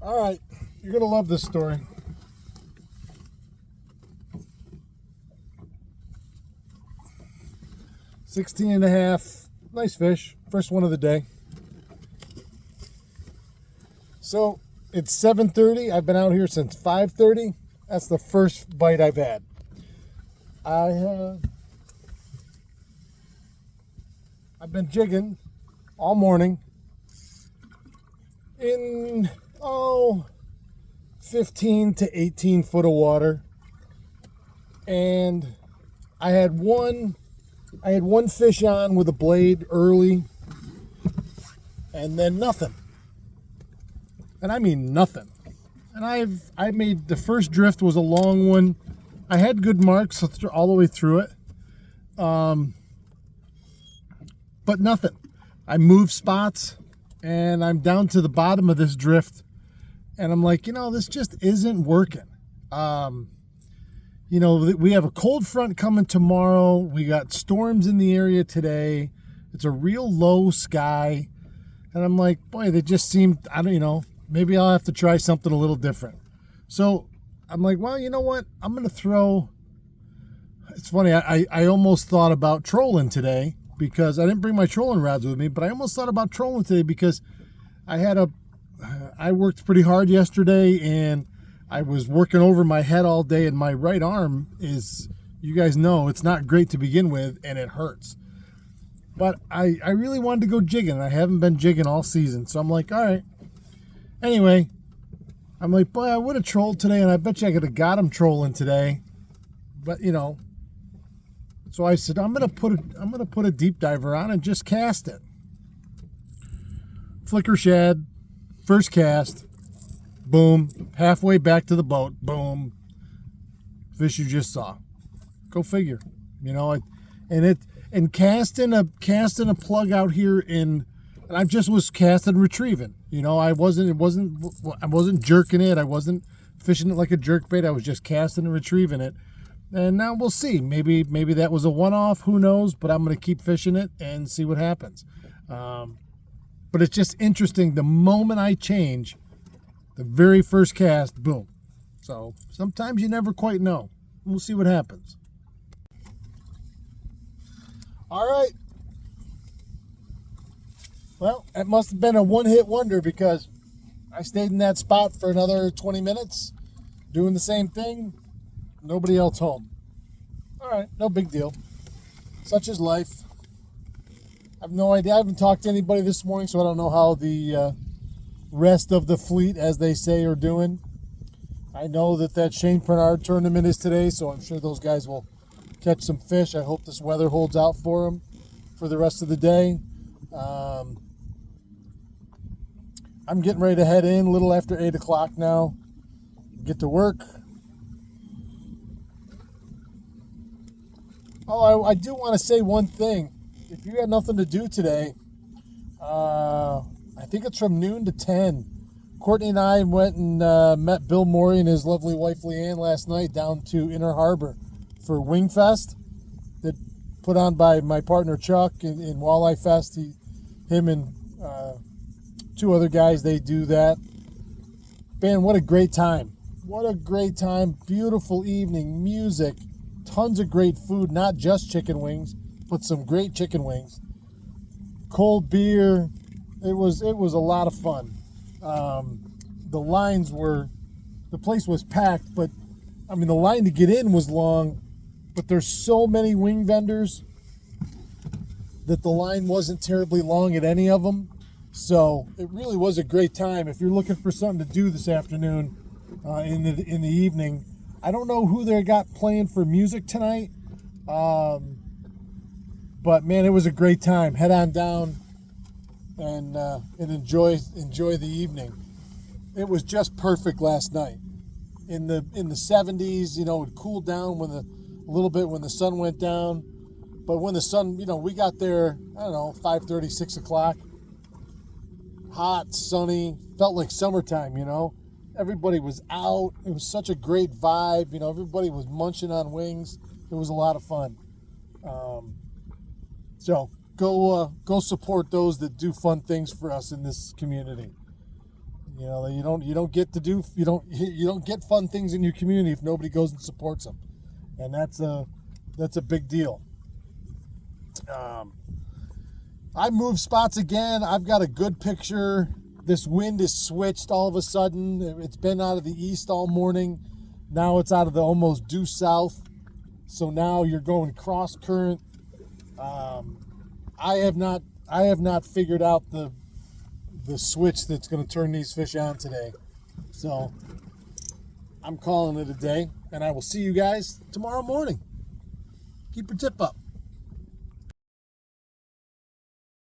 All right, you're gonna love this story. $16 and a half, nice fish, first one of the day. So it's 7:30. I've been out here since 5:30. That's the first bite I've had. I've been jigging all morning in 15 to 18 foot of water, and I had one fish on with a blade early, and then nothing. And I mean nothing. And I made the first drift was a long one. I had good marks all the way through it, but nothing. I moved spots, and I'm down to the bottom of this drift, and I'm like, this just isn't working. We have a cold front coming tomorrow. We got storms in the area today. It's a real low sky, and I'm like, boy, they just seem, maybe I'll have to try something a little different. So I'm like, well, you know what? I'm going to throw. It's funny. I almost thought about trolling today because I didn't bring my trolling rods with me, but I almost thought about trolling today because I worked pretty hard yesterday, and I was working over my head all day, and my right arm is, you guys know, it's not great to begin with, and it hurts. But I really wanted to go jigging. I haven't been jigging all season, so I'm like, all right. Anyway, I'm like, boy, I would have trolled today, and I bet you I could have got him trolling today. But so I said, I'm gonna put a deep diver on and just cast it. Flicker shad, first cast, boom, halfway back to the boat, boom, fish you just saw. Go figure, and casting a plug out here and I just was casting retrieving. I wasn't jerking it. I wasn't fishing it like a jerkbait. I was just casting and retrieving it. And now we'll see. Maybe that was a one-off. Who knows? But I'm going to keep fishing it and see what happens. But it's just interesting. The moment I change, the very first cast, boom. So sometimes you never quite know. We'll see what happens. All right. Well, it must have been a one-hit wonder because I stayed in that spot for another 20 minutes doing the same thing. Nobody else home. All right, no big deal. Such is life. I have no idea. I haven't talked to anybody this morning, so I don't know how the rest of the fleet, as they say, are doing. I know that Shane Pernard tournament is today, so I'm sure those guys will catch some fish. I hope this weather holds out for them for the rest of the day. I'm getting ready to head in a little after 8 o'clock now. Get to work. Oh, I do want to say one thing. If you had nothing to do today, I think it's from noon to 10. Courtney and I went and met Bill Morey and his lovely wife Leanne last night down to Inner Harbor for Wing Fest, that put on by my partner Chuck in Walleye Fest. Him and two other guys, they do that. Man, what a great time. What a great time. Beautiful evening, music, tons of great food, not just chicken wings, but some great chicken wings. Cold beer. It was a lot of fun. The place was packed, but the line to get in was long, but there's so many wing vendors that the line wasn't terribly long at any of them. So it really was a great time. If you're looking for something to do this afternoon, in the evening, I don't know who they got playing for music tonight, but man, it was a great time. Head on down and enjoy the evening. It was just perfect last night. In the 70s, it cooled down a little bit when the sun went down. But when the sun, we got there, 5:30, 6 o'clock. Hot, sunny, felt like summertime, Everybody was out. It was such a great vibe. Everybody was munching on wings. It was a lot of fun. So go support those that do fun things for us in this community. You know, you don't get to do you don't get fun things in your community if nobody goes and supports them, and that's a big deal. I moved spots again. I've got a good picture. This wind is switched all of a sudden. It's been out of the east all morning. Now it's out of the almost due south. So now you're going cross current. I have not figured out the switch that's going to turn these fish on today. So I'm calling it a day, and I will see you guys tomorrow morning. Keep your tip up.